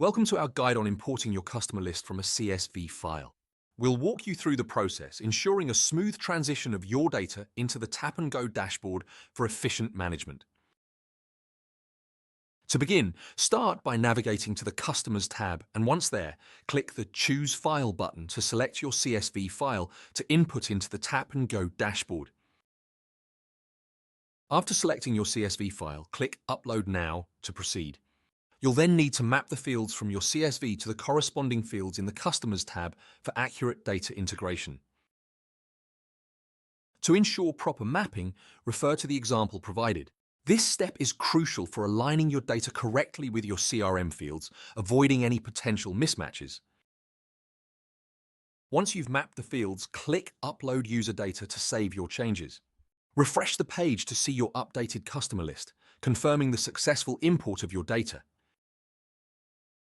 Welcome to our guide on importing your customer list from a CSV file. We'll walk you through the process, ensuring a smooth transition of your data into the Tap and Go dashboard for efficient management. To begin, start by navigating to the Customers tab, and once there, click the Choose File button to select your CSV file to input into the Tap and Go dashboard. After selecting your CSV file, click Upload Now to proceed. You'll then need to map the fields from your CSV to the corresponding fields in the Customers tab for accurate data integration. To ensure proper mapping, refer to the example provided. This step is crucial for aligning your data correctly with your CRM fields, avoiding any potential mismatches. Once you've mapped the fields, click Upload User Data to save your changes. Refresh the page to see your updated customer list, confirming the successful import of your data.